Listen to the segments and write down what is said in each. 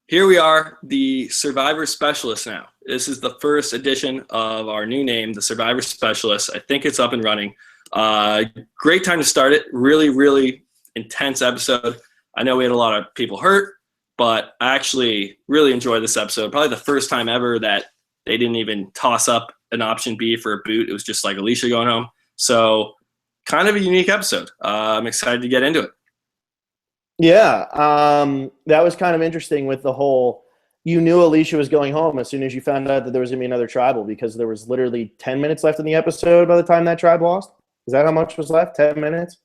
Here we are, the Survivor Specialist now. This is the first edition of our new name, the Survivor Specialist. I think it's up and running. Great time to start it. Really, really intense episode. I know we had a lot of people hurt, but I actually really enjoyed this episode. Probably the first time ever that they didn't even toss up an option B for a boot. It was just like Alicia going home. So kind of a unique episode. I'm excited to get into it. Yeah, that was kind of interesting with the whole, you knew Alicia was going home as soon as you found out that there was going to be another tribal, because there was literally 10 minutes left in the episode by the time that tribe lost. Is that how much was left? 10 minutes?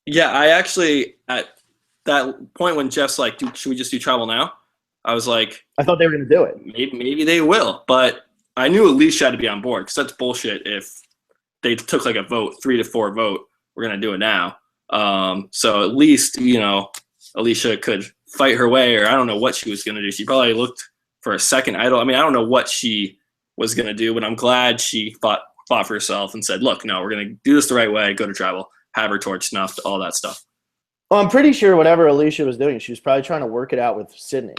Yeah, I actually, at that point when Jeff's like, should we just do tribal now? I was like, I thought they were going to do it. Maybe they will, but I knew Alicia had to be on board, because that's bullshit if they took like a vote, 3-4 vote, we're going to do it now. So at least, Alicia could fight her way, or I don't know what she was going to do. She probably looked for a second idol. I don't know what she was going to do, but I'm glad she fought for herself and said, look, no, we're going to do this the right way, go to tribal, have her torch snuffed, all that stuff. Well, I'm pretty sure whatever Alicia was doing, she was probably trying to work it out with Sydney.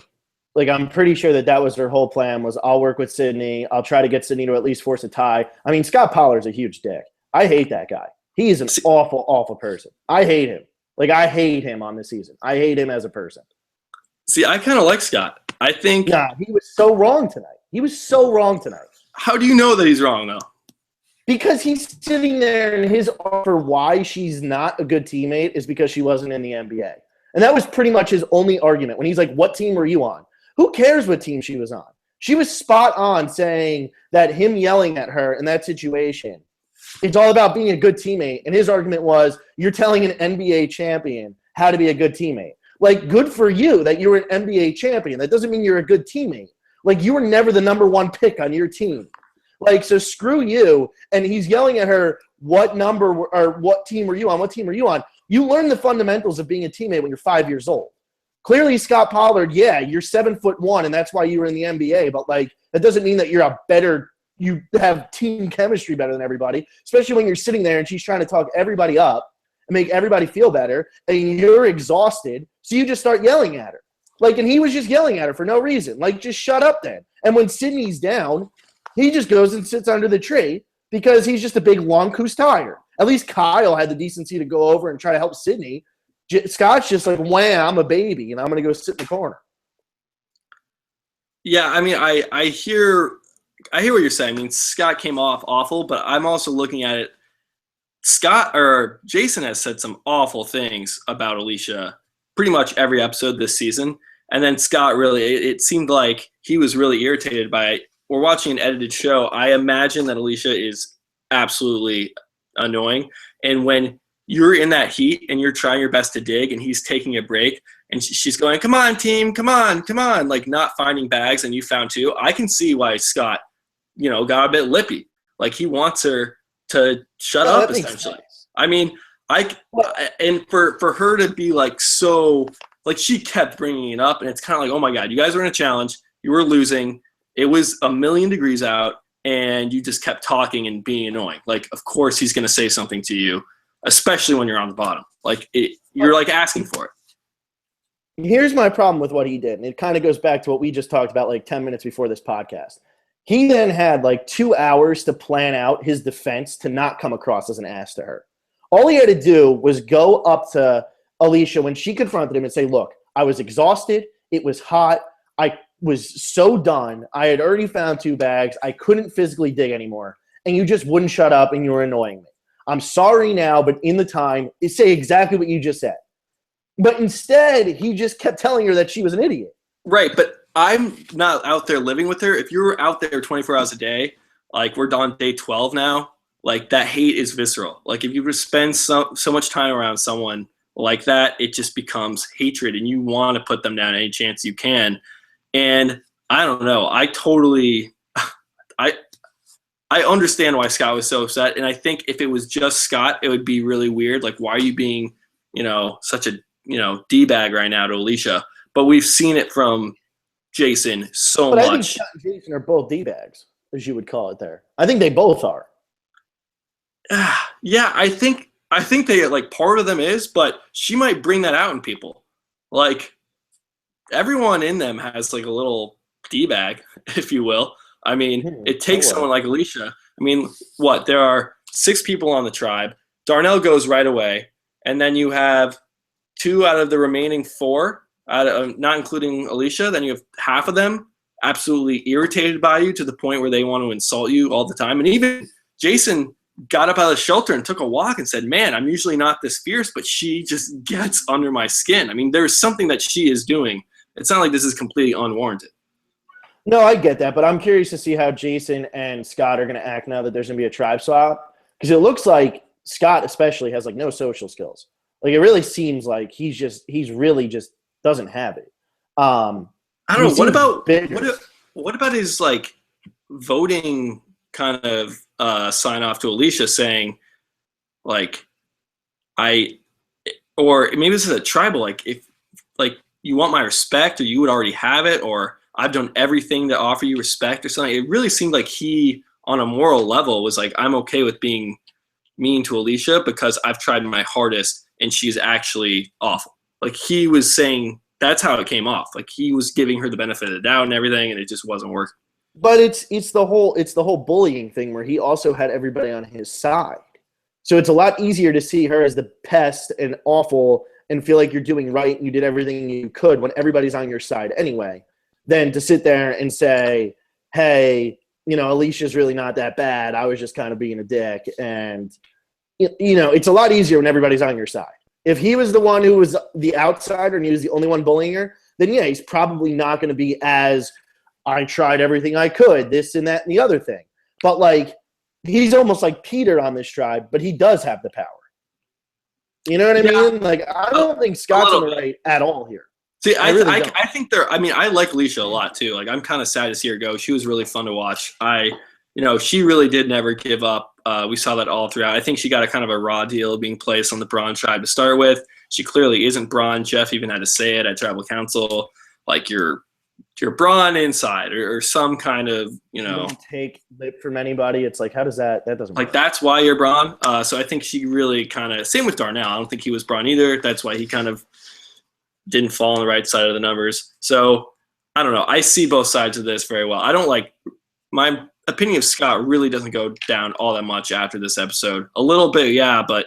Like, I'm pretty sure that was her whole plan, was I'll work with Sydney. I'll try to get Sydney to at least force a tie. Scott Pollard's a huge dick. I hate that guy. He is an awful, awful person. I hate him. Like, I hate him on this season. I hate him as a person. See, I kind of like Scott. I think... Nah, he was so wrong tonight. How do you know that he's wrong, though? Because he's sitting there, and his offer why she's not a good teammate is because she wasn't in the NBA. And that was pretty much his only argument. When he's like, what team were you on? Who cares what team she was on? She was spot on saying that him yelling at her in that situation, it's all about being a good teammate. And his argument was, you're telling an NBA champion how to be a good teammate. Like, good for you that you were an NBA champion. That doesn't mean you're a good teammate. Like, you were never the number one pick on your team. Like, so screw you. And he's yelling at her, what number or what team were you on? What team were you on? You learn the fundamentals of being a teammate when you're 5 years old. Clearly, Scott Pollard, yeah, you're 7'1", and that's why you were in the NBA. But, like, that doesn't mean that you have team chemistry better than everybody, especially when you're sitting there and she's trying to talk everybody up and make everybody feel better, and you're exhausted, so you just start yelling at her. Like, and he was just yelling at her for no reason. Like, just shut up then. And when Sydney's down, he just goes and sits under the tree because he's just a big lunk who's tired. At least Kyle had the decency to go over and try to help Sydney. Scott's just like, wham, I'm a baby, and I'm going to go sit in the corner. Yeah, I hear what you're saying. Scott came off awful, but I'm also looking at it. Jason has said some awful things about Alicia pretty much every episode this season. And then Scott it seemed like he was really irritated by it. We're watching an edited show. I imagine that Alicia is absolutely annoying. And when you're in that heat and you're trying your best to dig and he's taking a break and she's going, come on, team, come on, like not finding bags, and you found two, I can see why Scott got a bit lippy. Like, he wants her to shut up, essentially. And for her to be like, so, like, she kept bringing it up, and it's kind of like, oh my God, you guys were in a challenge, you were losing, it was 1,000,000 degrees out, and you just kept talking and being annoying. Like, of course he's going to say something to you, especially when you're on the bottom. Like, you're like asking for it. Here's my problem with what he did, and it kind of goes back to what we just talked about like 10 minutes before this podcast. He then had like 2 hours to plan out his defense to not come across as an ass to her. All he had to do was go up to Alicia when she confronted him and say, look, I was exhausted. It was hot. I was so done. I had already found 2 bags. I couldn't physically dig anymore. And you just wouldn't shut up, and you were annoying me. I'm sorry now, but in the time, say exactly what you just said. But instead, he just kept telling her that she was an idiot. Right, but I'm not out there living with her. If you were out there 24 hours a day, like we're on day 12 now, like that hate is visceral. Like, if you spend so much time around someone like that, it just becomes hatred, and you want to put them down any chance you can. And I don't know. I understand why Scott was so upset, and I think if it was just Scott, it would be really weird. Like, why are you being, such a, D-bag right now to Alicia? But we've seen it from Jason so much. I think Scott and Jason are both D-bags, as you would call it there. I think they both are. Yeah, I think they, like, part of them is, but she might bring that out in people. Like, everyone in them has like a little D-bag, if you will. I mean, it takes someone like Alicia. I mean, there are 6 people on the tribe. Darnell goes right away, and then you have 2 out of the remaining 4, not including Alicia. Then you have half of them absolutely irritated by you to the point where they want to insult you all the time. And even Jason got up out of the shelter and took a walk and said, man, I'm usually not this fierce, but she just gets under my skin. I mean, there's something that she is doing. It's not like this is completely unwarranted. No, I get that, but I'm curious to see how Jason and Scott are going to act now that there's going to be a tribe swap, because it looks like Scott especially has like no social skills. Like it really seems like he's really just doesn't have it. I don't know. What about his like voting kind of sign off to Alicia saying like or maybe this is a tribal, like if like you want my respect or you would already have it, or I've done everything to offer you respect or something. It really seemed like he, on a moral level, was like, I'm okay with being mean to Alicia because I've tried my hardest and she's actually awful. Like he was saying, that's how it came off. Like he was giving her the benefit of the doubt and everything, and it just wasn't working. But it's the whole bullying thing where he also had everybody on his side. So it's a lot easier to see her as the pest and awful and feel like you're doing right and you did everything you could when everybody's on your side anyway, than to sit there and say, hey, Alicia's really not that bad. I was just kind of being a dick. And, it's a lot easier when everybody's on your side. If he was the one who was the outsider and he was the only one bullying her, then, yeah, he's probably not going to be as, I tried everything I could, this and that and the other thing. But, like, he's almost like Peter on this tribe, but he does have the power. You know what I mean? Like, I don't think Scott's on the right at all here. See, I think I like Alicia a lot too. Like, I'm kind of sad to see her go. She was really fun to watch. She really did never give up. We saw that all throughout. I think she got a kind of a raw deal being placed on the Brawn tribe to start with. She clearly isn't Brawn. Jeff even had to say it at tribal council, like you're Brawn inside or some kind of, You don't take lip from anybody. It's like, how does that doesn't like work. that's why you're Brawn. So I think she really kind of, same with Darnell. I don't think he was Brawn either. That's why he kind of didn't fall on the right side of the numbers. So I don't know. I see both sides of this very well. I don't like, my opinion of Scott really doesn't go down all that much after this episode. A little bit, yeah, but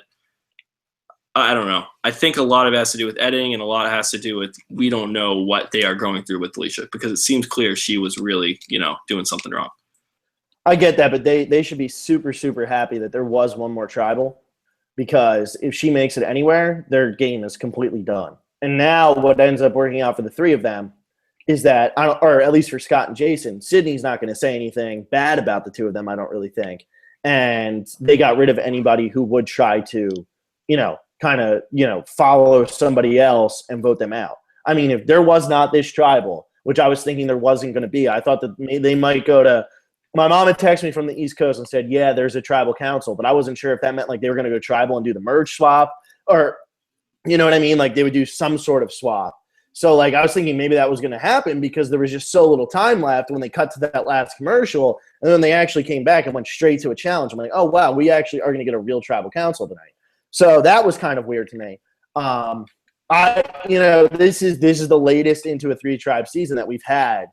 I don't know. I think a lot of it has to do with editing, and a lot has to do with we don't know what they are going through with Alicia, because it seems clear she was really, doing something wrong. I get that, but they should be super, super happy that there was one more tribal, because if she makes it anywhere, their game is completely done. And now what ends up working out for the 3 of them is that, or at least for Scott and Jason, Sydney's not going to say anything bad about the 2 of them, I don't really think. And they got rid of anybody who would try to, follow somebody else and vote them out. I mean, if there was not this tribal, which I was thinking there wasn't going to be, I thought that they might go to – my mom had texted me from the East Coast and said, yeah, there's a tribal council, but I wasn't sure if that meant like they were going to go tribal and do the merge swap, or – you know what I mean? Like they would do some sort of swap. So like I was thinking maybe that was going to happen because there was just so little time left when they cut to that last commercial, and then they actually came back and went straight to a challenge. I'm like, oh wow, we actually are going to get a real tribal council tonight. So that was kind of weird to me. This is the latest into a 3-tribe season that we've had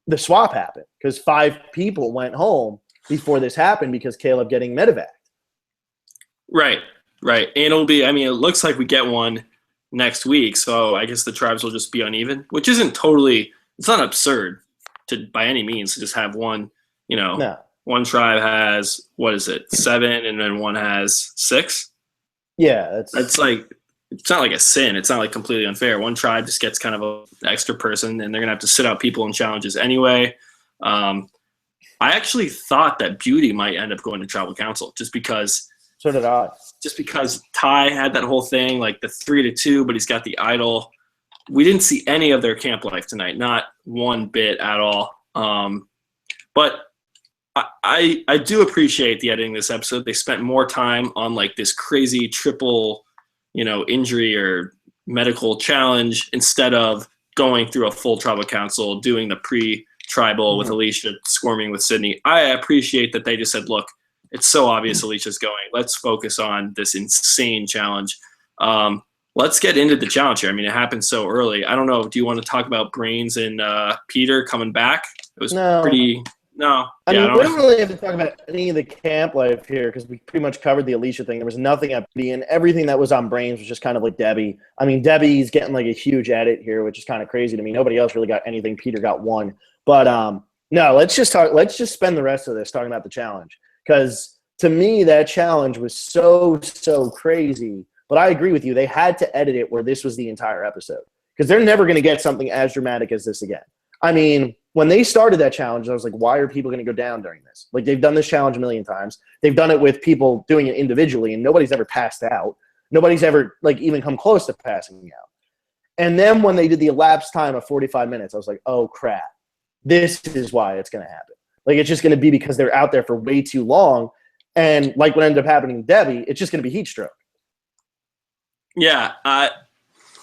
the swap happen, because 5 people went home before this happened because Caleb getting medevac. Right. And it'll be, it looks like we get one next week, so I guess the tribes will just be uneven, which isn't totally, it's not absurd to by any means to just have one, no. One tribe has, 7, and then one has 6? Yeah. It's like, it's not like a sin. It's not like completely unfair. One tribe just gets kind of an extra person, and they're going to have to sit out people in challenges anyway. I actually thought that Beauty might end up going to tribal council just because. So did I. Just because Ty had that whole thing, like the 3-2, but he's got the idol. We didn't see any of their camp life tonight, not one bit at all. But I do appreciate the editing this episode. They spent more time on like this crazy triple, injury or medical challenge instead of going through a full tribal council, doing the pre-tribal with Alicia, squirming with Sydney. I appreciate that they just said, look, it's so obvious Alicia's going. Let's focus on this insane challenge. let's get into the challenge here. I mean, it happened so early. I don't know. Do you want to talk about Brains and Peter coming back? It was No. pretty. No. I Yeah, I mean, don't we know. don't really have to talk about any of the camp life here because we pretty much covered the Alicia thing. There was nothing up B, and everything that was on Brains was just kind of like Debbie. I mean, Debbie's getting like a huge edit here, which is kind of crazy to me. Nobody else really got anything. Peter got one. But no, let's just spend the rest of this talking about the challenge because to me, that challenge was so crazy. But I agree with you. They had to edit it where this was the entire episode because they're never going to get something as dramatic as this again. I mean, when they started that challenge, I was like, why are people going to go down during this? Like, they've done this challenge a million times. They've done it with people doing it individually, and nobody's ever passed out. Nobody's ever, like, even come close to passing out. And then when they did the elapsed time of 45 minutes, I was like, oh, crap. This is why it's going to happen. Like, it's just going to be because they're out there for way too long. And like what ended up happening to Debbie, it's just going to be heat stroke. Yeah,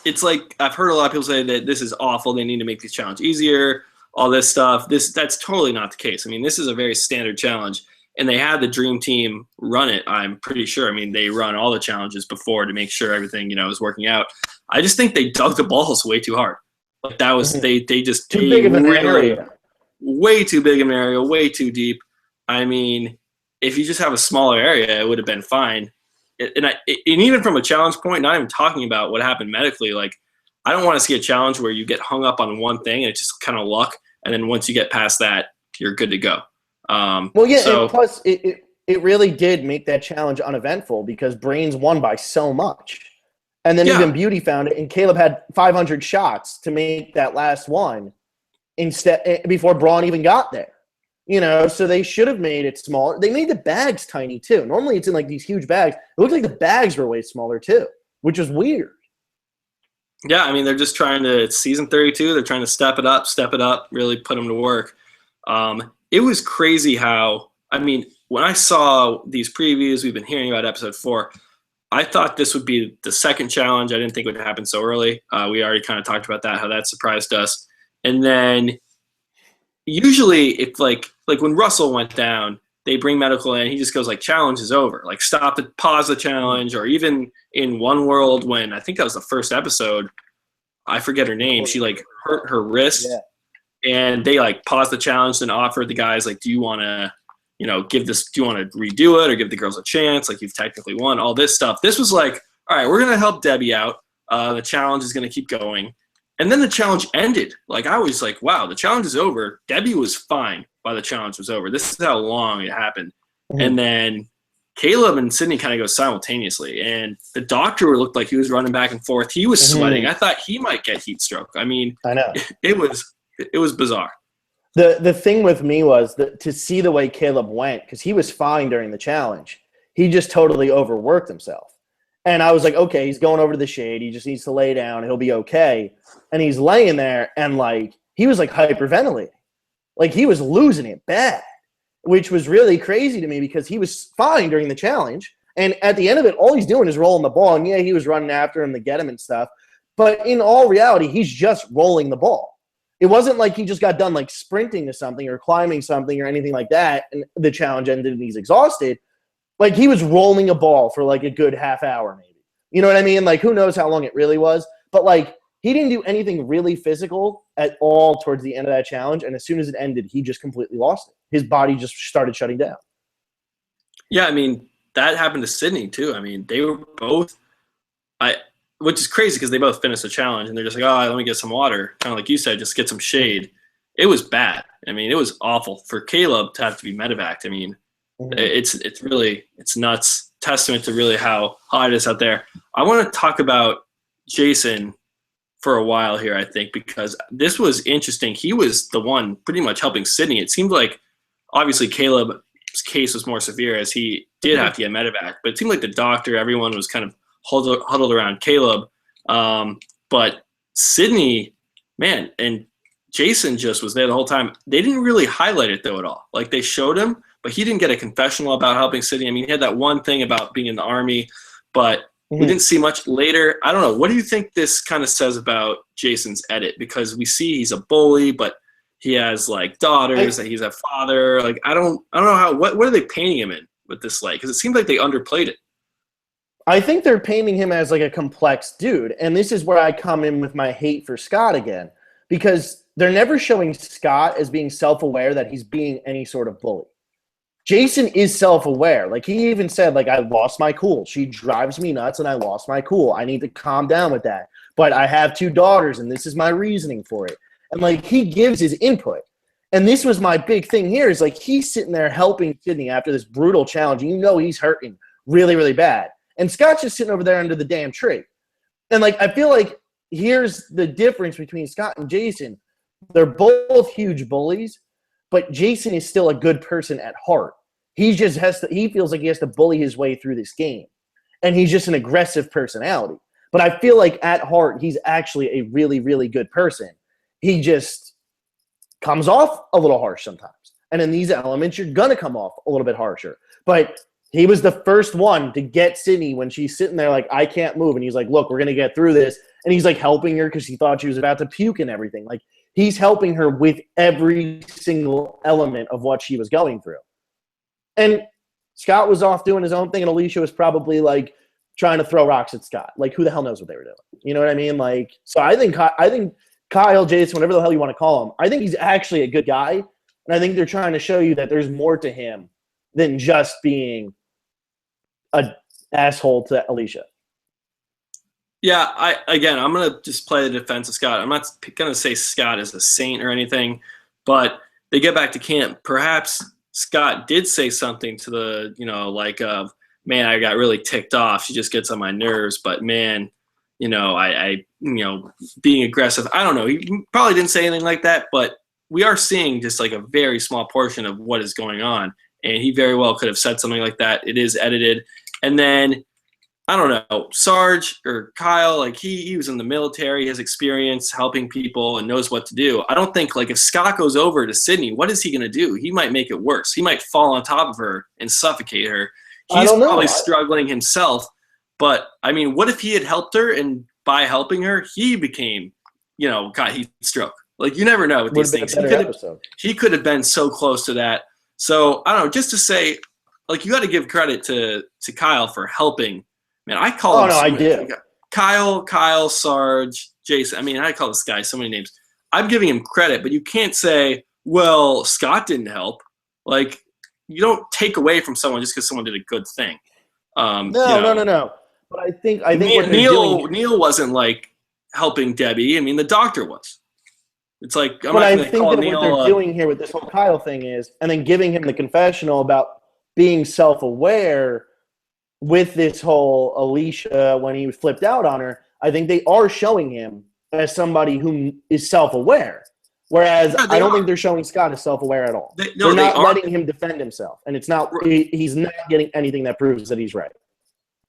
it's like I've heard a lot of people say that this is awful. They need to make this challenge easier, all this stuff. That's totally not the case. I mean, this is a very standard challenge, and they had the dream team run it, I'm pretty sure. I mean, they run all the challenges before to make sure everything, is working out. I just think they dug the balls way too hard. Like that was they just too big of an area. Way too big of an area, way too deep. I mean, if you just have a smaller area, it would have been fine. And even from a challenge point, not even talking about what happened medically, like I don't want to see a challenge where you get hung up on one thing and it's just kind of luck, and then once you get past that, you're good to go. Well, yeah, and plus it really did make that challenge uneventful because Brains won by so much. And then even Beauty found it, and Caleb had 500 shots to make that last one before Brawn even got there. So they should have made it smaller. They made the bags tiny too. Normally it's in like these huge bags. It looked like the bags were way smaller too, which is weird. Yeah, I mean, they're just trying to, it's season 32. They're trying to step it up, really put them to work. It was crazy how, I mean, when I saw these previews, we've been hearing about episode 4, I thought this would be the second challenge. I didn't think it would happen so early. We already kind of talked about that, how that surprised us. And then usually if like when Russell went down, they bring medical in, he just goes like, challenge is over. Like pause the challenge. Or even in One World when, I think that was the first episode, I forget her name, she like hurt her wrist. Yeah. And they like paused the challenge and offered the guys like, do you want to, do you want to redo it or give the girls a chance? Like you've technically won, all this stuff. This was like, all right, we're going to help Debbie out. The challenge is going to keep going. And then the challenge ended. Like I was like, wow, the challenge is over. Debbie was fine while the challenge was over. This is how long it happened. Mm-hmm. And then Caleb and Sydney kind of go simultaneously. And the doctor looked like he was running back and forth. He was sweating. I thought he might get heat stroke. I mean, I know. It was bizarre. The thing with me was to see the way Caleb went, because he was fine during the challenge. He just totally overworked himself. And I was like, okay, he's going over to the shade. He just needs to lay down. He'll be okay. And he's laying there, and, like, he was, like, hyperventilating. Like, he was losing it bad, which was really crazy to me because he was fine during the challenge. And at the end of it, all he's doing is rolling the ball. And, yeah, he was running after him to get him and stuff. But in all reality, he's just rolling the ball. It wasn't like he just got done, like, sprinting to something or climbing something or anything like that, and the challenge ended and he's exhausted. Like, he was rolling a ball for, like, a good half hour maybe. You know what I mean? Like, who knows how long it really was. But, like, he didn't do anything really physical at all towards the end of that challenge, and as soon as it ended, he just completely lost it. His body just started shutting down. Yeah, I mean, that happened to Sydney, too. I mean, they were both which is crazy because they both finished the challenge, and they're just like, oh, let me get some water. Kind of like you said, just get some shade. It was bad. I mean, it was awful. For Caleb to have to be medevaced, I mean, it's nuts. Testament to really how hot it is out there. I want to talk about Jason for a while here, I think, because this was interesting. He was the one pretty much helping Sydney. It seemed like obviously Caleb's case was more severe as he did have to get medevac, but it seemed like the doctor, everyone was kind of huddled around Caleb. But Sydney, man, and Jason just was there the whole time. They didn't really highlight it though at all. Like they showed him, but he didn't get a confessional about helping Sydney. I mean, he had that one thing about being in the Army, but we didn't see much later. I don't know. What do you think this kind of says about Jason's edit? Because we see he's a bully, but he has like daughters, that he's a father. Like I don't know what are they painting him in with this light? Because it seems like they underplayed it. I think they're painting him as like a complex dude. And this is where I come in with my hate for Scott again, because they're never showing Scott as being self-aware that he's being any sort of bully. Jason is self-aware. Like, he even said, like, I lost my cool. She drives me nuts and I lost my cool. I need to calm down with that. But I have 2 daughters and this is my reasoning for it. And, like, he gives his input. And this was my big thing here is, like, he's sitting there helping Sydney after this brutal challenge. And you know he's hurting really, really bad. And Scott's just sitting over there under the damn tree. And, like, I feel like here's the difference between Scott and Jason. They're both huge bullies, but Jason is still a good person at heart. He just he feels like he has to bully his way through this game. And he's just an aggressive personality. But I feel like at heart, he's actually a really, really good person. He just comes off a little harsh sometimes. And in these elements, you're going to come off a little bit harsher. But he was the first one to get Sydney when she's sitting there like, I can't move. And he's like, look, we're going to get through this. And he's like helping her because he thought she was about to puke and everything. Like, he's helping her with every single element of what she was going through. And Scott was off doing his own thing, and Alicia was probably like trying to throw rocks at Scott. Like, who the hell knows what they were doing? You know what I mean? Like, so I think Kyle, Jason, whatever the hell you want to call him, I think he's actually a good guy. And I think they're trying to show you that there's more to him than just being an asshole to Alicia. Yeah, I'm going to just play the defense of Scott. I'm not going to say Scott is a saint or anything, but they get back to camp. Perhaps Scott did say something to the, like, man, I got really ticked off. She just gets on my nerves. But, man, I being aggressive. I don't know. He probably didn't say anything like that, but we are seeing just like a very small portion of what is going on. And he very well could have said something like that. It is edited. And then, I don't know, Sarge or Kyle, like he was in the military, he has experience helping people and knows what to do. I don't think, like, if Scott goes over to Sydney, what is he going to do? He might make it worse. He might fall on top of her and suffocate her. He's probably struggling himself. But, I mean, what if he had helped her, and by helping her, he became, got heat stroke? Like, you never know with these things. He could have been so close to that. So, I don't know, just to say, like, you got to give credit to Kyle for helping. Man, I call him. I did. Kyle, Sarge, Jason. I mean, I call this guy so many names. I'm giving him credit, but you can't say, well, Scott didn't help. Like, you don't take away from someone just because someone did a good thing. No. But I think Neil wasn't like helping Debbie. I mean, the doctor was. It's like, but I think that what they're doing here with this whole Kyle thing is, and then giving him the confessional about being self-aware with this whole Alicia when he flipped out on her. I think they are showing him as somebody who is self-aware. Whereas I don't think they're showing Scott as self-aware at all. They're not letting him defend himself. And it's not he's not getting anything that proves that he's right.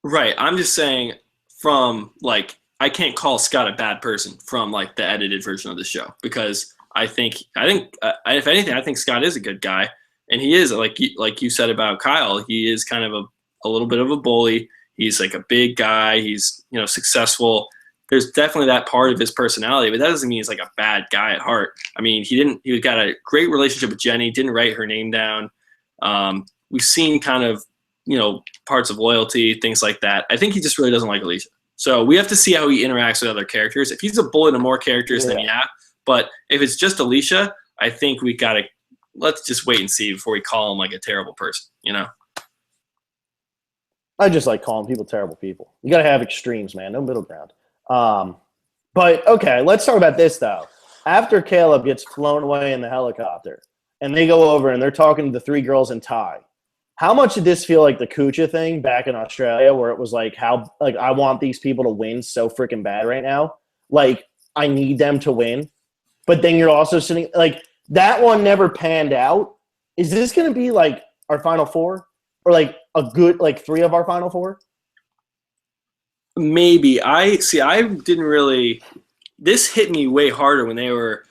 Right. I'm just saying from, like, I can't call Scott a bad person from, like, the edited version of the show, because I think if anything, I think Scott is a good guy, and he is, like you said about Kyle, he is kind of a little bit of a bully. He's like a big guy. He's, successful. There's definitely that part of his personality, but that doesn't mean he's like a bad guy at heart. I mean, he got a great relationship with Jenny, didn't write her name down. We've seen kind of, parts of loyalty, things like that. I think he just really doesn't like Alicia. So we have to see how he interacts with other characters. If he's a bully to more characters, then yeah. But if it's just Alicia, I think let's just wait and see before we call him like a terrible person, I just like calling people terrible people. You got to have extremes, man. No middle ground. But, okay, let's talk about this, though. After Caleb gets flown away in the helicopter, and they go over and they're talking to the 3 girls in Thai, how much did this feel like the Kucha thing back in Australia, where it was like, I want these people to win so freaking bad right now. Like, I need them to win. But then you're also sitting – like, that one never panned out. Is this going to be, like, our Final Four? Or, like, a good, like, 3 of our Final Four? Maybe. I didn't really – this hit me way harder when they were,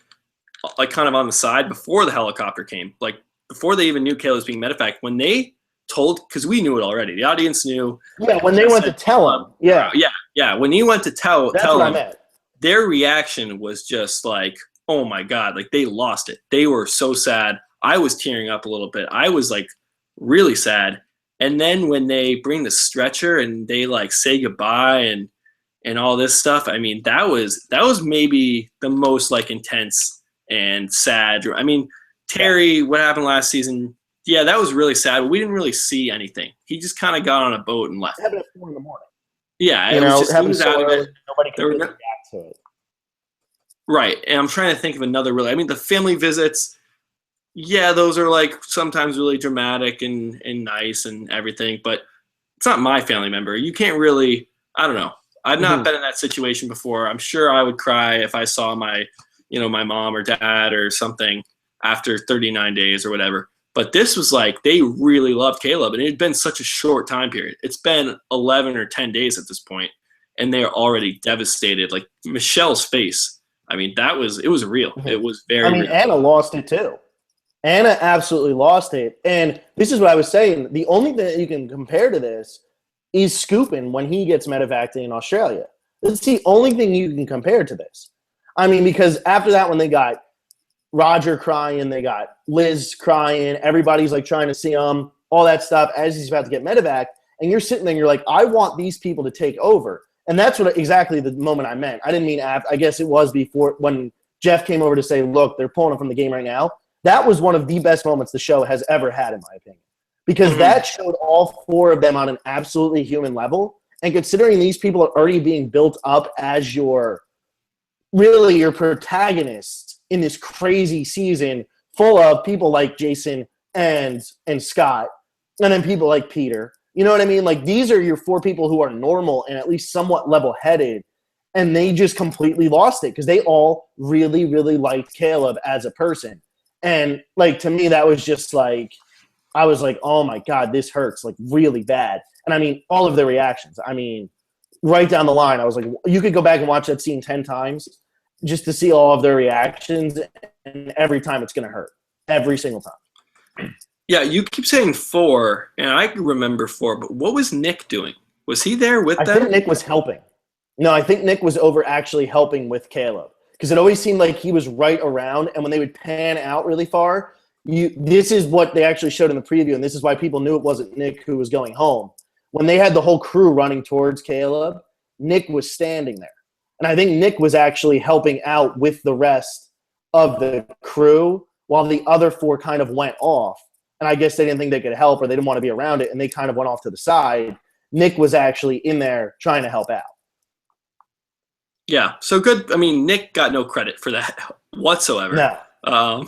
like, kind of on the side before the helicopter came. Like, before they even knew Caleb was being medevac. When they told – because we knew it already. The audience knew. Yeah, when they went to tell him. Yeah. Yeah. When he went to tell what him, I meant. Their reaction was just like, oh, my God. Like, they lost it. They were so sad. I was tearing up a little bit. I was, like, really sad. And then when they bring the stretcher and they like say goodbye and all this stuff, I mean, that was maybe the most like intense and sad. I mean, Terry, what happened last season? Yeah, that was really sad. But we didn't really see anything. He just kind of got on a boat and left. It happened at 4 a.m. Yeah, he was so out of it. Nobody could really react to it. Right, and I'm trying to think of another really. I mean, the family visits, yeah, those are like sometimes really dramatic and nice and everything, but it's not my family member. You can't really. I don't know. I've not been in that situation before. I'm sure I would cry if I saw my mom or dad or something after 39 days or whatever. But this was like they really loved Caleb, and it had been such a short time period. It's been 11 or 10 days at this point, and they're already devastated. Like Michelle's face. I mean, it was real. It was very real. Anna lost it too. Anna absolutely lost it. And this is what I was saying. The only thing that you can compare to this is Scoopin when he gets medevaced in Australia. It's the only thing you can compare to this. I mean, because after that, when they got Roger crying, they got Liz crying, everybody's like trying to see him, all that stuff as he's about to get medevaced. And you're sitting there and you're like, I want these people to take over. And that's what exactly the moment I meant. I didn't mean after. I guess it was before when Jeff came over to say, look, they're pulling him from the game right now. That was one of the best moments the show has ever had, in my opinion. Because that showed all 4 of them on an absolutely human level. And considering these people are already being built up as your protagonists in this crazy season full of people like Jason and Scott, and then people like Peter. You know what I mean? Like, these are your 4 people who are normal and at least somewhat level-headed, and they just completely lost it because they all really, really liked Caleb as a person. And, like, to me, that was just like – I was like, oh, my God, this hurts, like, really bad. And, I mean, all of their reactions. I mean, right down the line, I was like, you could go back and watch that scene 10 times just to see all of their reactions, and every time it's going to hurt. Every single time. Yeah, you keep saying 4, and I can remember 4, but what was Nick doing? Was he there with them? I think Nick was helping. No, I think Nick was over actually helping with Caleb because it always seemed like he was right around, and when they would pan out really far, this is what they actually showed in the preview, and this is why people knew it wasn't Nick who was going home. When they had the whole crew running towards Caleb, Nick was standing there. And I think Nick was actually helping out with the rest of the crew while the other 4 kind of went off. And I guess they didn't think they could help or they didn't want to be around it, and they kind of went off to the side. Nick was actually in there trying to help out. Yeah, so good. I mean, Nick got no credit for that whatsoever. No.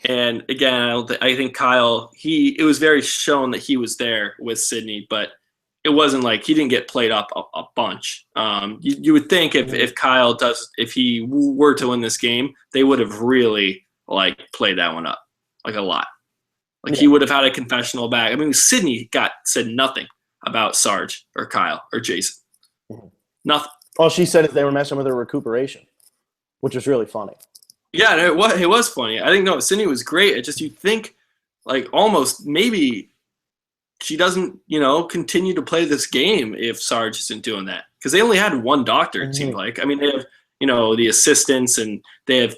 And again, I think Kyle, it was very shown that he was there with Sydney, but it wasn't like he didn't get played up a bunch. You would think if Kyle if he were to win this game, they would have really like played that one up like a lot. Like he would have had a confessional back. I mean, Sydney said nothing about Sarge or Kyle or Jason. Nothing. All she said is they were messing with her recuperation, which was really funny. Yeah, it was funny. I think Sydney was great. It just, you think like almost maybe she doesn't, continue to play this game if Sarge isn't doing that. Because they only had one doctor, it seemed like. I mean, they have, the assistants and they have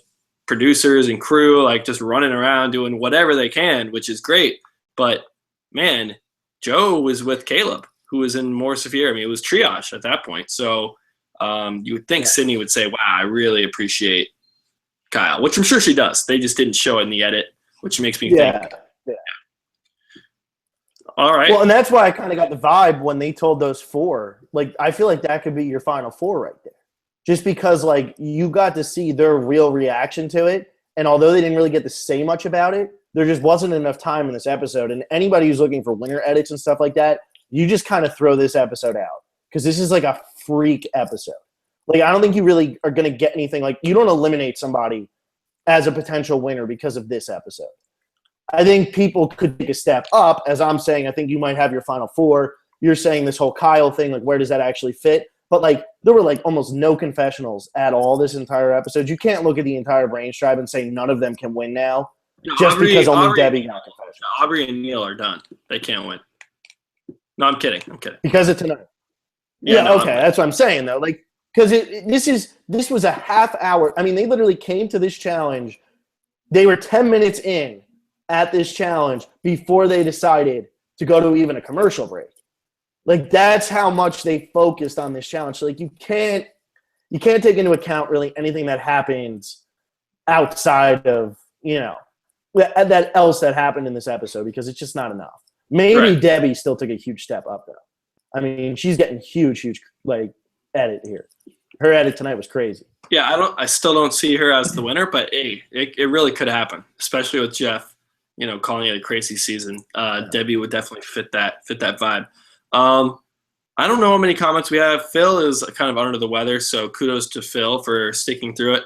producers and crew like just running around doing whatever they can, which is great. But, man, Joe was with Caleb, who was in more severe. I mean, it was triage at that point. So you would think Sydney would say, wow, I really appreciate Kyle, which I'm sure she does. They just didn't show it in the edit, which makes me think. Yeah. All right. Well, and that's why I kind of got the vibe when they told those 4. Like, I feel like that could be your final 4 right there. Just because, like, you got to see their real reaction to it. And although they didn't really get to say much about it, there just wasn't enough time in this episode. And anybody who's looking for winner edits and stuff like that, you just kind of throw this episode out. Because this is like a freak episode. Like, I don't think you really are going to get anything. Like, you don't eliminate somebody as a potential winner because of this episode. I think people could take a step up. As I'm saying, I think you might have your final 4. You're saying this whole Kyle thing, like, where does that actually fit? But, like, there were, like, almost no confessionals at all this entire episode. You can't look at the entire Brains tribe and say none of them can win now just because only Debbie got confessional. Aubrey and Neil are done. They can't win. No, I'm kidding. Because of tonight. Yeah, no, okay. That's what I'm saying, though. Like, because this was a half hour. I mean, they literally came to this challenge. They were 10 minutes in at this challenge before they decided to go to even a commercial break. Like, that's how much they focused on this challenge. So, like, you can't take into account really anything that happens outside of, that else that happened in this episode, because it's just not enough. Maybe Debbie still took a huge step up, though. I mean, she's getting huge, like, edit here. Her edit tonight was crazy. Yeah, I still don't see her as the winner, but hey, it really could happen, especially with Jeff, calling it a crazy season. Debbie would definitely fit that vibe. I don't know how many comments we have. Phil is kind of under the weather, so kudos to Phil for sticking through it.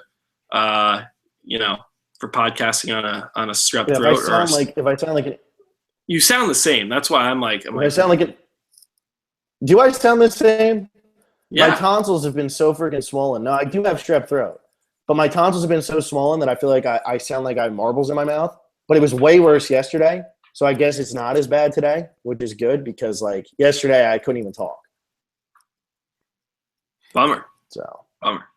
For podcasting on a strep throat. If I sound like an, you sound the same. That's why I'm like. I sound like it. Do I sound the same? Yeah. My tonsils have been so freaking swollen. No, I do have strep throat, but my tonsils have been so swollen that I feel like I sound like I have marbles in my mouth. But it was way worse yesterday, so I guess it's not as bad today, which is good because, like, yesterday I couldn't even talk. Bummer.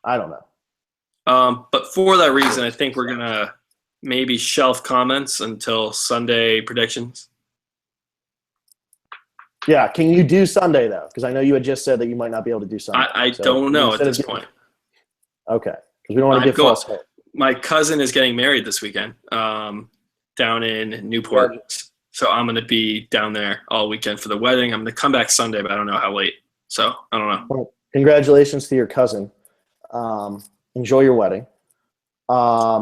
I don't know. But for that reason, I think we're gonna maybe shelf comments until Sunday predictions. Yeah, can you do Sunday, though? Because I know you had just said that you might not be able to do Sunday. I don't know at this point. Okay, because we don't want to get false hope. My cousin is getting married this weekend down in Newport. So I'm going to be down there all weekend for the wedding. I'm going to come back Sunday, but I don't know how late. So I don't know. Well, congratulations to your cousin. Enjoy your wedding. I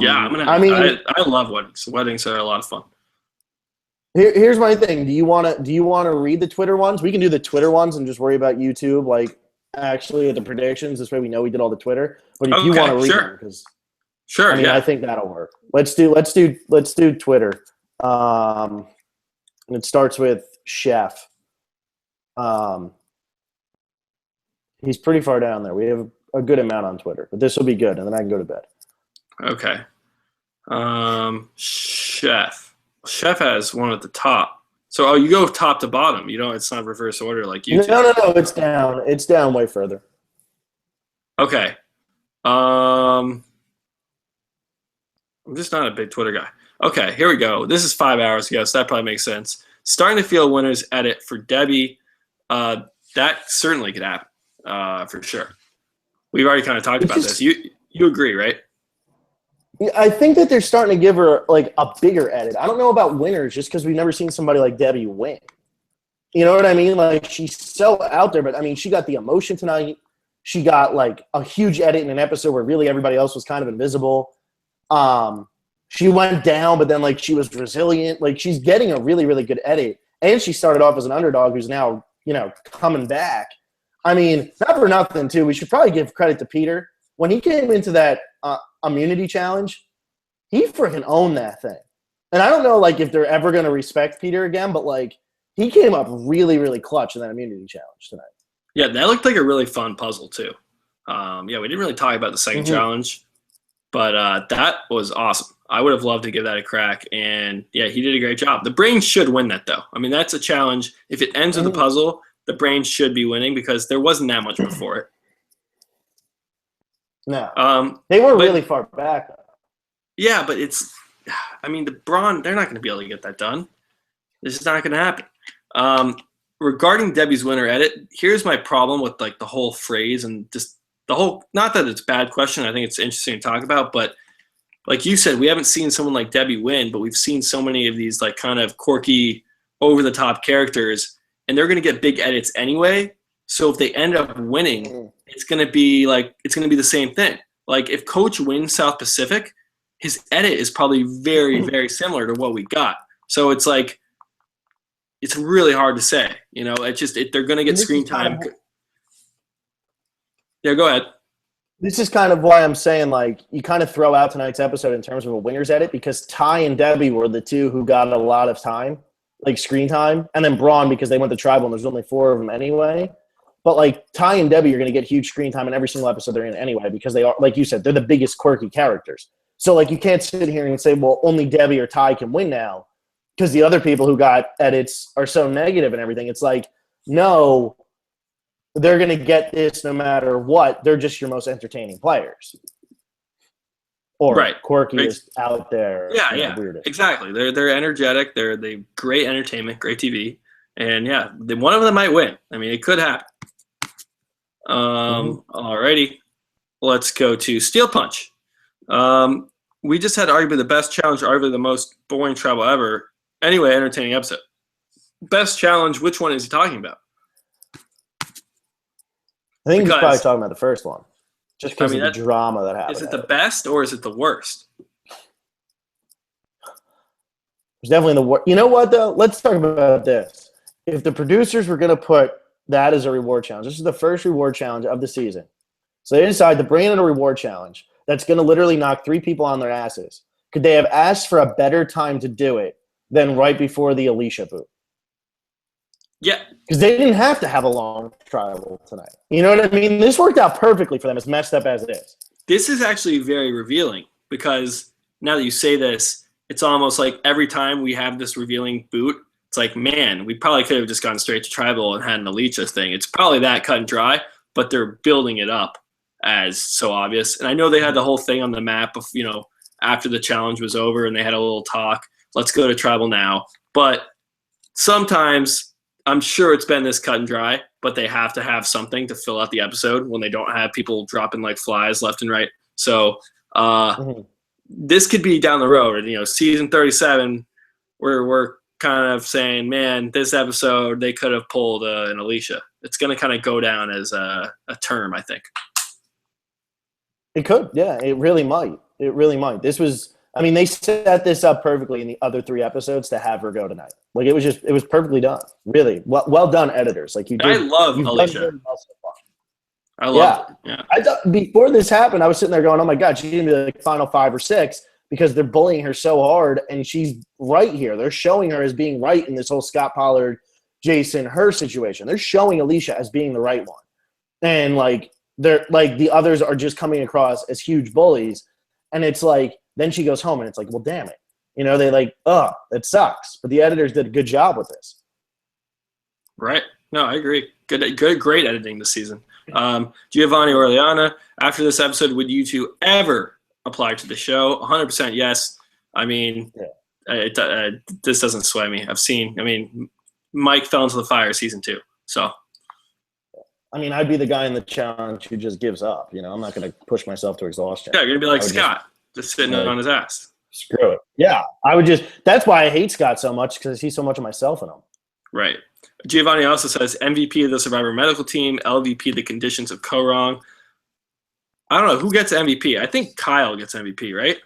love weddings. Weddings are a lot of fun. Here's my thing. Do you want to read the Twitter ones? We can do the Twitter ones and just worry about YouTube, like, actually at the predictions. This way we know we did all the Twitter. But if you want to read them, because I think that'll work. Let's do Twitter. And it starts with Chef. He's pretty far down there. We have a good amount on Twitter, but this will be good, and then I can go to bed. Okay. Chef has one at the top. So, you go top to bottom. It's not reverse order like YouTube. No. It's down. It's down way further. Okay. I'm just not a big Twitter guy. Okay, here we go. This is 5 hours ago, so that probably makes sense. Starting to feel winners edit for Debbie. That certainly could happen, for sure. We've already kind of talked about this. You agree, right? I think that they're starting to give her, like, a bigger edit. I don't know about winners just because we've never seen somebody like Debbie win. You know what I mean? Like, she's so out there, but, I mean, she got the emotion tonight. She got, like, a huge edit in an episode where really everybody else was kind of invisible. She went down, but then, like, she was resilient. Like, she's getting a really, really good edit. And she started off as an underdog who's now, coming back. I mean, not for nothing, too. We should probably give credit to Peter. When he came into that immunity challenge, he freaking owned that thing. And I don't know, like, if they're ever going to respect Peter again, but, like, he came up really, really clutch in that immunity challenge tonight. Yeah, that looked like a really fun puzzle, too. We didn't really talk about the second challenge, but that was awesome. I would have loved to give that a crack, and, yeah, he did a great job. The brain should win that, though. I mean, that's a challenge. If it ends with a puzzle, the brain should be winning because there wasn't that much before it. No. They were really far back. Yeah, but the Brawn, they're not going to be able to get that done. This is not going to happen. Regarding Debbie's winner edit, here's my problem with, like, the whole phrase and just the whole, not that it's a bad question. I think it's interesting to talk about, but like you said, we haven't seen someone like Debbie win, but we've seen so many of these, like, kind of quirky, over-the-top characters, and they're going to get big edits anyway. So if they end up winning, it's going to be the same thing. Like, if Coach wins South Pacific, his edit is probably very, very similar to what we got. So it's like, it's really hard to say. It's just they're going to get screen time. Yeah, go ahead. This is kind of why I'm saying, like, you kind of throw out tonight's episode in terms of a winner's edit because Ty and Debbie were the two who got a lot of time, like screen time, and then Brawn because they went to tribal and there's only 4 of them anyway. But, like, Ty and Debbie are going to get huge screen time in every single episode they're in anyway because they are, like you said, they're the biggest quirky characters. So, like, you can't sit here and say, well, only Debbie or Ty can win now because the other people who got edits are so negative and everything. It's like, no, they're going to get this no matter what. They're just your most entertaining players. Or quirkiest out there. Yeah, weirdest. Exactly. They're energetic. They great entertainment, great TV. And yeah, one of them might win. I mean, it could happen. Alrighty, let's go to Steel Punch. We just had arguably the best challenge, arguably the most boring travel ever. Anyway, entertaining episode. Best challenge, which one is he talking about? I think he's probably talking about the first one. Just because of the drama that happened. Is it the best or is it the worst? It's definitely the worst. You know what, though? Let's talk about this. If the producers were going to put that as a reward challenge, this is the first reward challenge of the season. So they decide to bring in a reward challenge that's going to literally knock 3 people on their asses. Could they have asked for a better time to do it than right before the Alicia boot? Yeah. Because they didn't have to have a long trial tonight. You know what I mean? This worked out perfectly for them, as messed up as it is. This is actually very revealing because now that you say this, it's almost like every time we have this revealing boot, it's like, man, we probably could have just gone straight to tribal and had an Alicia thing. It's probably that cut and dry, but they're building it up as so obvious. And I know they had the whole thing on the map of, after the challenge was over and they had a little talk, let's go to tribal now. But sometimes I'm sure it's been this cut and dry, but they have to have something to fill out the episode when they don't have people dropping like flies left and right. So this could be down the road. Season 37, we're kind of saying, man, this episode they could have pulled an Alicia. It's going to kind of go down as a term, I think. It could, yeah. It really might. It really might. They set this up perfectly in the other 3 episodes to have her go tonight. Like, it was perfectly done. Really. Well done, editors. Like, you did. I love Alicia. I love it. Yeah. I thought before this happened, I was sitting there going, oh my God, she's going to be like final 5 or 6 because they're bullying her so hard, and she's right here. They're showing her as being right in this whole Scott Pollard, Jason, her situation. They're showing Alicia as being the right one. And, they're like the others are just coming across as huge bullies. And it's like, then she goes home and it's like, well, damn it. They that sucks. But the editors did a good job with this. Right. No, I agree. Great editing this season. Giovanni or Liana, after this episode, would you two ever apply to the show? 100% yes. I mean, this doesn't sway me. Mike fell into the fire season 2. So. I'd be the guy in the challenge who just gives up. I'm not going to push myself to exhaustion. Yeah, you're going to be like Scott, just sitting on his ass. Screw it. Yeah, I would just – that's why I hate Scott so much, because I see so much of myself in him. Right. Giovanni also says MVP of the Survivor medical team, LVP the conditions of Kaoh Rong. I don't know. Who gets MVP? I think Kyle gets MVP, right?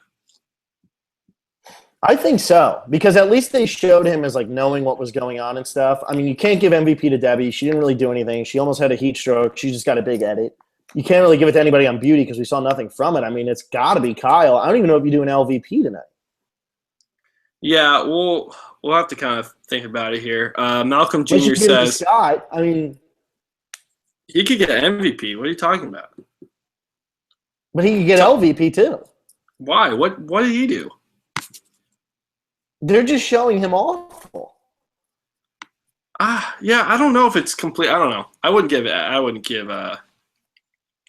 I think so, because at least they showed him as knowing what was going on and stuff. You can't give MVP to Debbie. She didn't really do anything. She almost had a heat stroke. She just got a big edit. You can't really give it to anybody on beauty because we saw nothing from it. It's got to be Kyle. I don't even know if you do an LVP tonight. Yeah, we'll have to kind of think about it here. Malcolm Jr. says Scott. He could get MVP. What are you talking about? But he could get LVP too. Why? What did he do? They're just showing him awful. Yeah, I don't know if it's complete. I don't know. I wouldn't give. Well,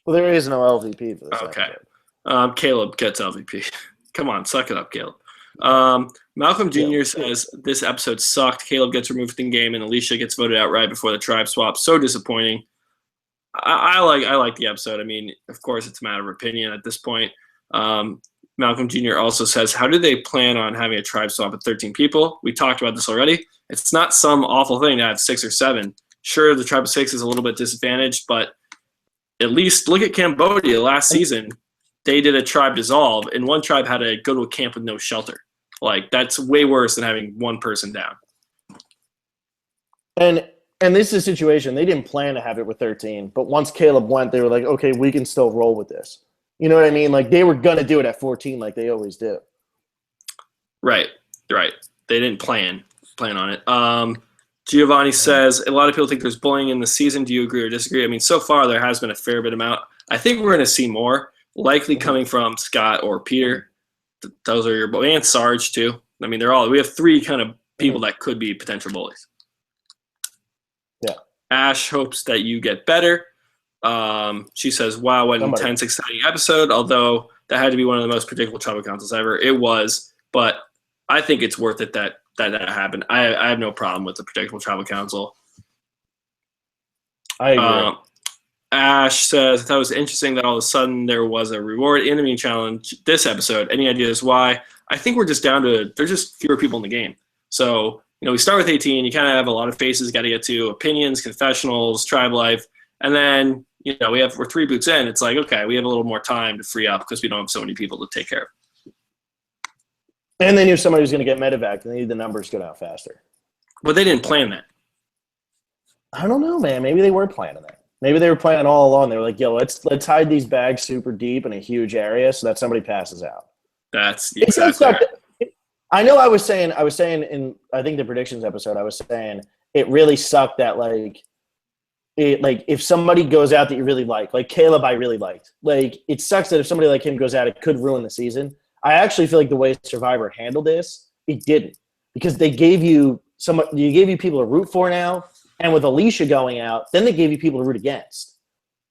there is no LVP for this. Okay. Caleb gets LVP. Come on, suck it up, Caleb. Malcolm Jr. says this episode sucked. Caleb gets removed from the game, and Alicia gets voted out right before the tribe swap. So disappointing. I like the episode. Of course, it's a matter of opinion at this point. Malcolm Jr. also says, how do they plan on having a tribe swap of 13 people? We talked about this already. It's not some awful thing to have 6 or 7. Sure, the tribe of 6 is a little bit disadvantaged, but at least look at Cambodia last season. They did a tribe dissolve, and one tribe had to go to a camp with no shelter. That's way worse than having one person down. And this is a situation. They didn't plan to have it with 13, but once Caleb went, they were like, okay, we can still roll with this. You know what I mean? They were going to do it at 14 like they always do. Right. They didn't plan on it. Giovanni says, a lot of people think there's bullying in the season. Do you agree or disagree? So far there has been a fair bit amount. I think we're going to see more, likely coming from Scott or Peter. Those are your bullies. And Sarge, too. we have 3 kind of people that could be potential bullies. Yeah. Ash hopes that you get better. She says, wow, what an intense, exciting episode, although that had to be one of the most predictable tribal councils ever. It was, but I think it's worth it that that happened. I have no problem with the Predictable Tribal Council. I agree. Ash says, I thought it was interesting that all of a sudden there was a reward enemy challenge this episode. Any ideas why? I think we're just down to there's just fewer people in the game. So, we start with 18. You kind of have a lot of faces got to get to, opinions, confessionals, tribe life. And then, we're 3 boots in. It's like, okay, we have a little more time to free up because we don't have so many people to take care of. And then you're somebody who's going to get medevac, and they need the numbers go out faster. But they didn't plan that. I don't know, man. Maybe they were planning that. Maybe they were planning all along. They were like, yo, let's hide these bags super deep in a huge area so that somebody passes out. That's exactly right. I know I was saying in, I think the predictions episode, I was saying it really sucked that, if somebody goes out that you really like Caleb I really liked. It sucks that if somebody like him goes out, it could ruin the season. I actually feel like the way Survivor handled this, it didn't. Because they gave you people to root for now. And with Alicia going out, then they gave you people to root against.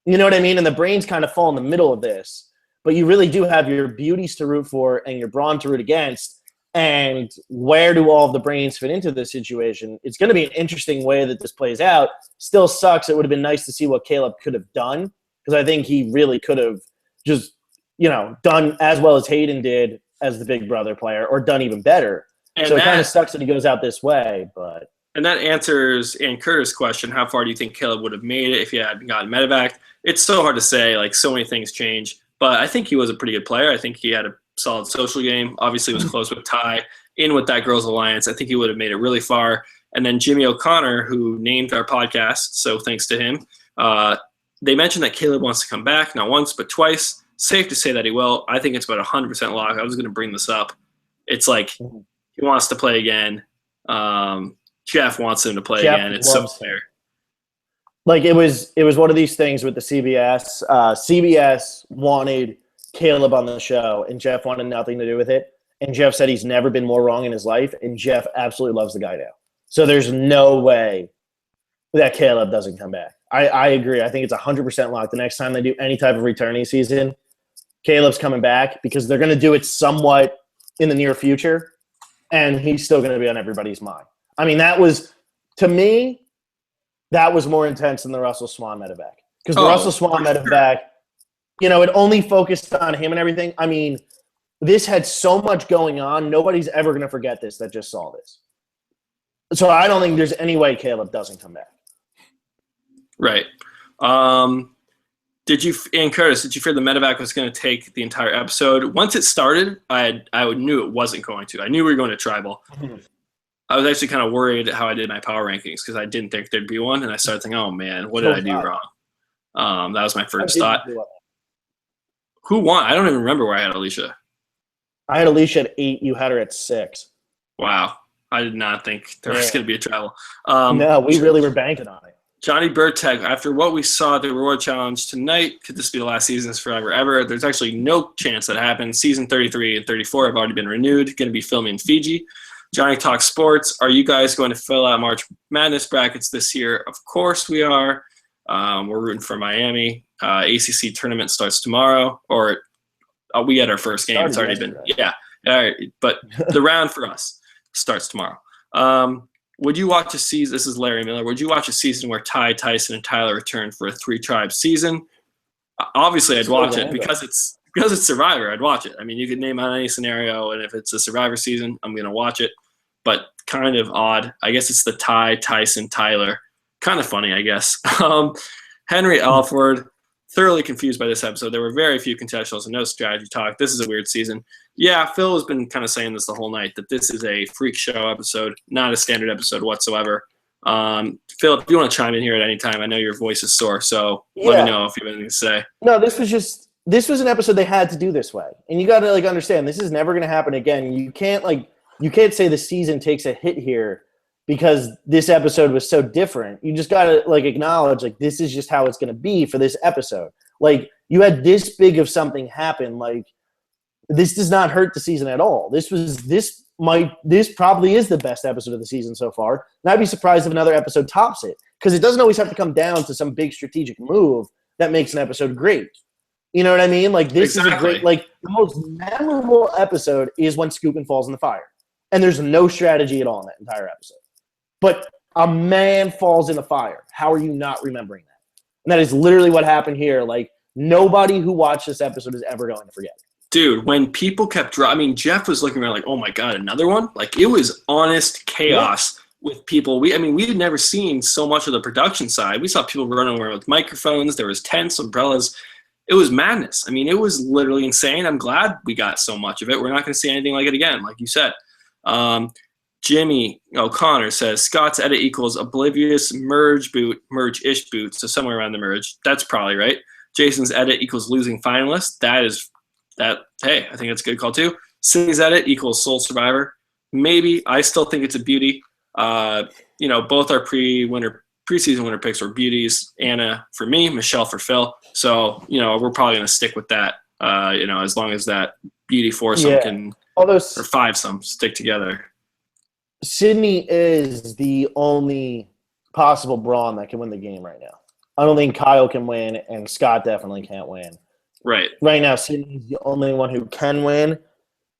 You know what I mean? And the brains kind of fall in the middle of this. But you really do have your beauties to root for and your brawn to root against. And where do all of the brains fit into this situation? It's going to be an interesting way that this plays out. Still sucks. It would have been nice to see what Caleb could have done. Because I think he really could have just, done as well as Hayden did as the Big Brother player, or done even better. And so it kind of sucks that he goes out this way, but... And that answers Ann Curtis' question, how far do you think Caleb would have made it if he hadn't gotten medevac? It's so hard to say. So many things change. But I think he was a pretty good player. I think he had a solid social game. Obviously, was close with Ty. In with that Girls Alliance, I think he would have made it really far. And then Jimmy O'Connor, who named our podcast, so thanks to him, they mentioned that Caleb wants to come back, not once, but twice. Safe to say that he will. I think it's about 100% lock. I was going to bring this up. It's like he wants to play again. Jeff wants him to play again. It's so fair. It was one of these things with the CBS. CBS wanted Caleb on the show, and Jeff wanted nothing to do with it. And Jeff said he's never been more wrong in his life, and Jeff absolutely loves the guy now. So there's no way that Caleb doesn't come back. I agree. I think it's 100% locked. The next time they do any type of returning season, Caleb's coming back because they're going to do it somewhat in the near future, and he's still going to be on everybody's mind. I mean, to me, that was more intense than the Russell Swan medevac. Because the Russell Swan medevac, it only focused on him and everything. I mean, this had so much going on. Nobody's ever going to forget this that just saw this. So I don't think there's any way Caleb doesn't come back. Right. Ann Curtis, did you fear the medevac was going to take the entire episode? Once it started, I knew it wasn't going to. I knew we were going to tribal. Mm-hmm. I was actually kind of worried how I did my power rankings because I didn't think there'd be one, and I started thinking, oh, man, what did I do wrong? That was my first thought. Who won? I don't even remember where I had Alicia. I had Alicia at 8. You had her at 6. Wow. I did not think there was going to be a tribal. No, we really were banking on it. Johnny Burtek, after what we saw at the Reward Challenge tonight, could this be the last seasons forever ever? There's actually no chance that happens. Season 33 and 34 have already been renewed. Going to be filming in Fiji. Johnny Talks Sports. Are you guys going to fill out March Madness brackets this year? Of course we are. We're rooting for Miami. ACC tournament starts tomorrow, or we had our first game. It's already been, yeah. All right, but the round for us starts tomorrow. Would you watch a season? This is Larry Miller. Would you watch a season where Ty, Tyson, and Tyler return for a 3-tribe season? Obviously, I'd watch it because it's Survivor. I'd watch it. I mean, you could name on any scenario, and if it's a Survivor season, I'm going to watch it. But kind of odd. I guess it's the Ty, Tyson, Tyler. Kind of funny, I guess. Henry Alford, thoroughly confused by this episode. There were very few contextuals and no strategy talk. This is a weird season. Yeah, Phil has been kind of saying this the whole night, that this is a freak show episode, not a standard episode whatsoever. Phil, if you want to chime in here at any time, I know your voice is sore, so let me know if you have anything to say. No, this was an episode they had to do this way. And you got to understand, this is never going to happen again. You can't say the season takes a hit here because this episode was so different. You just got to acknowledge this is just how it's going to be for this episode. You had this big of something happen. This does not hurt the season at all. This probably is the best episode of the season so far. And I'd be surprised if another episode tops it, because it doesn't always have to come down to some big strategic move that makes an episode great. You know what I mean? This is a great, the most memorable episode is when Scoopin falls in the fire. and there's no strategy at all in that entire episode. But a man falls in the fire. How are you not remembering that? And that is literally what happened here. Like, nobody who watched this episode is ever going to forget it. Dude, when people kept Jeff was looking around like, oh my God, another one? Like, it was honest chaos with people. We had never seen so much of the production side. We saw people running around with microphones. There was tents, umbrellas. It was madness. I mean, it was literally insane. I'm glad we got so much of it. We're not going to see anything like it again, like you said. Jimmy O'Connor says, Scott's edit equals oblivious merge-ish boot, so somewhere around the merge. That's probably right. Jason's edit equals losing finalist. Hey, I think that's a good call too. Sydney's edit equals Soul Survivor. Maybe. I still think it's a beauty. Both our preseason winner picks were beauties. Anna for me, Michelle for Phil. So, we're probably going to stick with that, as long as that beauty foursome or fivesome stick together. Sydney is the only possible Brawn that can win the game right now. I don't think Kyle can win, and Scott definitely can't win. Right. Right now, Sydney's the only one who can win.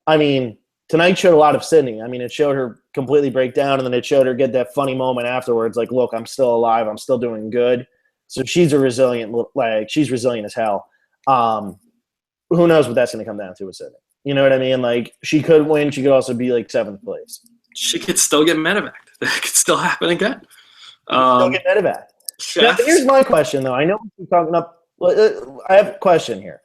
I mean, tonight showed a lot of Sydney. I mean, it showed her completely break down, and then it showed her get that funny moment afterwards, like, look, I'm still alive. I'm still doing good. So she's she's resilient as hell. Who knows what that's going to come down to with Sydney? You know what I mean? Like, she could win. She could also be, like, 7th place. She could still get medevaced. That could still happen again. Still get medevaced. Now, here's my question, though. I know we keep talking up – I have a question here.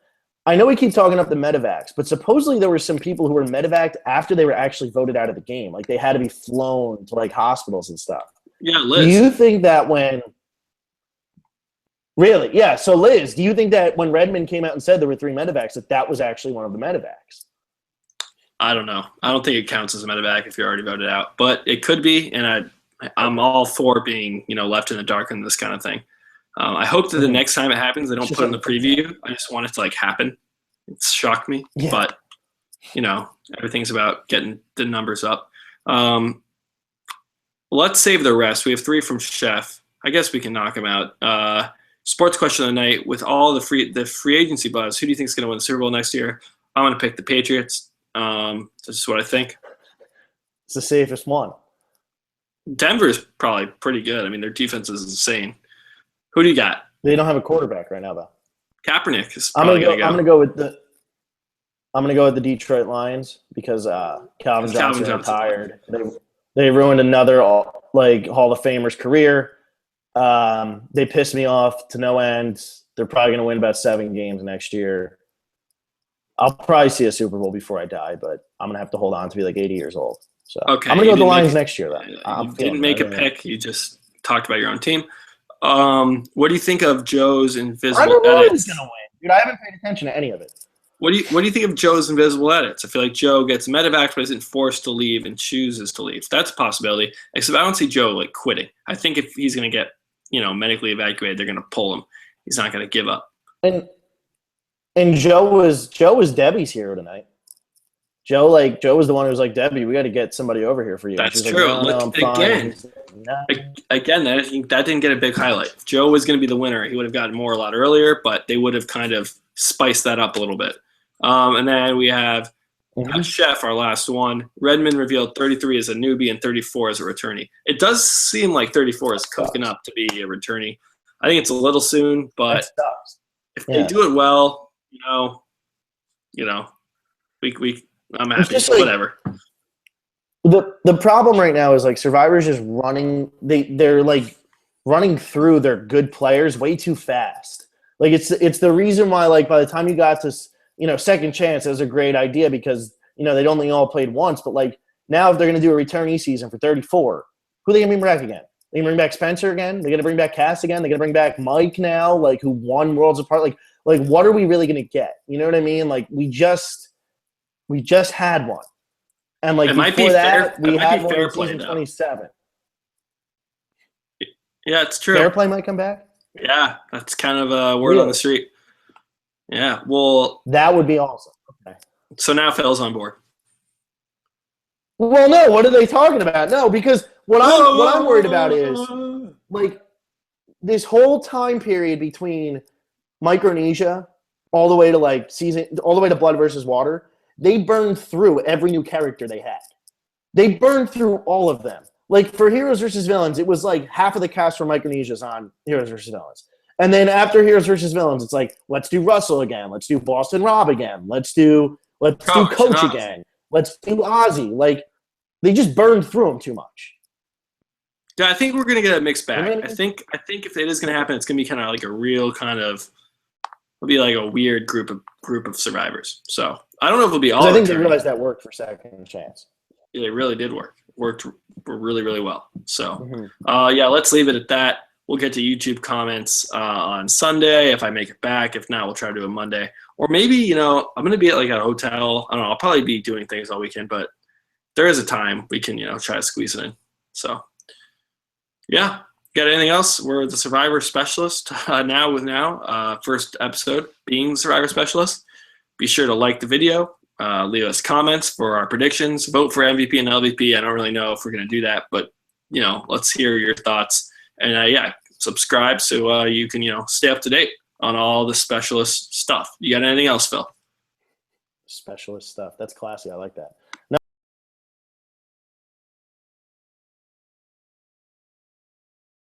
I know we keep talking up the medevacs, but supposedly there were some people who were medevaced after they were actually voted out of the game. Like, they had to be flown to, like, hospitals and stuff. Yeah, Liz. Do you think that when – really? Yeah, so Liz, do you think that when Redmond came out and said there were 3 medevacs, that was actually one of the medevacs? I don't know. I don't think it counts as a medevac if you're already voted out, but it could be, and I'm all for being, left in the dark in this kind of thing. I hope that the next time it happens, they don't put it in the preview. I just want it to happen. It's shocked me, but everything's about getting the numbers up. Let's save the rest. We have 3 from Chef. I guess we can knock them out. Sports question of the night: with all the free agency buzz, who do you think is going to win the Super Bowl next year? I'm going to pick the Patriots. That's just what I think. It's the safest one. Denver's probably pretty good. I mean, their defense is insane. Who do you got? They don't have a quarterback right now, though. Kaepernick is probably going to go. I'm going to go with the Detroit Lions because Calvin Johnson retired. They ruined another Hall of Famer's career. They pissed me off to no end. They're probably going to win about 7 games next year. I'll probably see a Super Bowl before I die, but I'm going to have to hold on to be 80 years old. So okay, I'm going to go with the Lions next year, though. You didn't make a pick. You just talked about your own team. What do you think of Joe's invisible edits? I don't know who's going to win. Dude, I haven't paid attention to any of it. What do you think of Joe's invisible edits? I feel like Joe gets medevac but isn't forced to leave and chooses to leave. That's a possibility. Except I don't see Joe quitting. I think if he's going to get medically evacuated, they're going to pull him. He's not going to give up. And Joe was Debbie's hero tonight. Joe was the one who was like, Debbie, we got to get somebody over here for you. That's true. I'm fine. Again, that didn't get a big highlight. If Joe was going to be the winner, he would have gotten more a lot earlier, but they would have kind of spiced that up a little bit. And then we have Chef, our last one. Redmond revealed 33 as a newbie and 34 as a returnee. It does seem like 34 is cooking up to be a returnee. I think it's a little soon, but if they do it well, I'm happy. Whatever. The problem right now is Survivor's just running. They're running through their good players way too fast. It's the reason why by the time you got to second chance, it was a great idea because they'd only all played once. But now if they're going to do a returnee season for 34, who are they going to bring back again? They going to bring back Spencer again? They're going to bring back Cass again? They're going to bring back Mike now, who won Worlds Apart? What are we really going to get? You know what I mean? We just had one. And before that, we had one in season 27. Yeah, it's true. Fair play might come back? Yeah, that's kind of a word on the street. Yeah, well. That would be awesome. Okay. So now Phil's on board. Well, no, what are they talking about? No, because what I'm worried about is this whole time period between Micronesia all the way to all the way to Blood versus Water, they burned through every new character they had. They burned through all of them. Like for Heroes versus Villains, it was like half of the cast from Micronesia's on Heroes versus Villains. And then after Heroes versus Villains, it's like, let's do Russell again. Let's do Boston Rob again. Let's do Coach again. Let's do Ozzy. Like, they just burned through them too much. Yeah, I think we're gonna get a mixed bag. I think if it is gonna happen, it's gonna be kind of like a real kind of, it'll be like a weird group of survivors. So I don't know if it'll be all. I think they realized that worked for Second Chance. Yeah, it really did work. Worked really, really well. So yeah, let's leave it at that. We'll get to YouTube comments on Sunday if I make it back. If not, we'll try to do it Monday. Or maybe, I'm gonna be at like a hotel. I don't know. I'll probably be doing things all weekend, but there is a time we can, try to squeeze it in. So. Yeah. Got anything else? We're the Survivor Specialist now. First episode being the Survivor Specialist. Be sure to like the video. Leave us comments for our predictions. Vote for MVP and LVP. I don't really know if we're going to do that, but, let's hear your thoughts. And, subscribe so you can, stay up to date on all the specialist stuff. You got anything else, Phil? Specialist stuff. That's classy. I like that.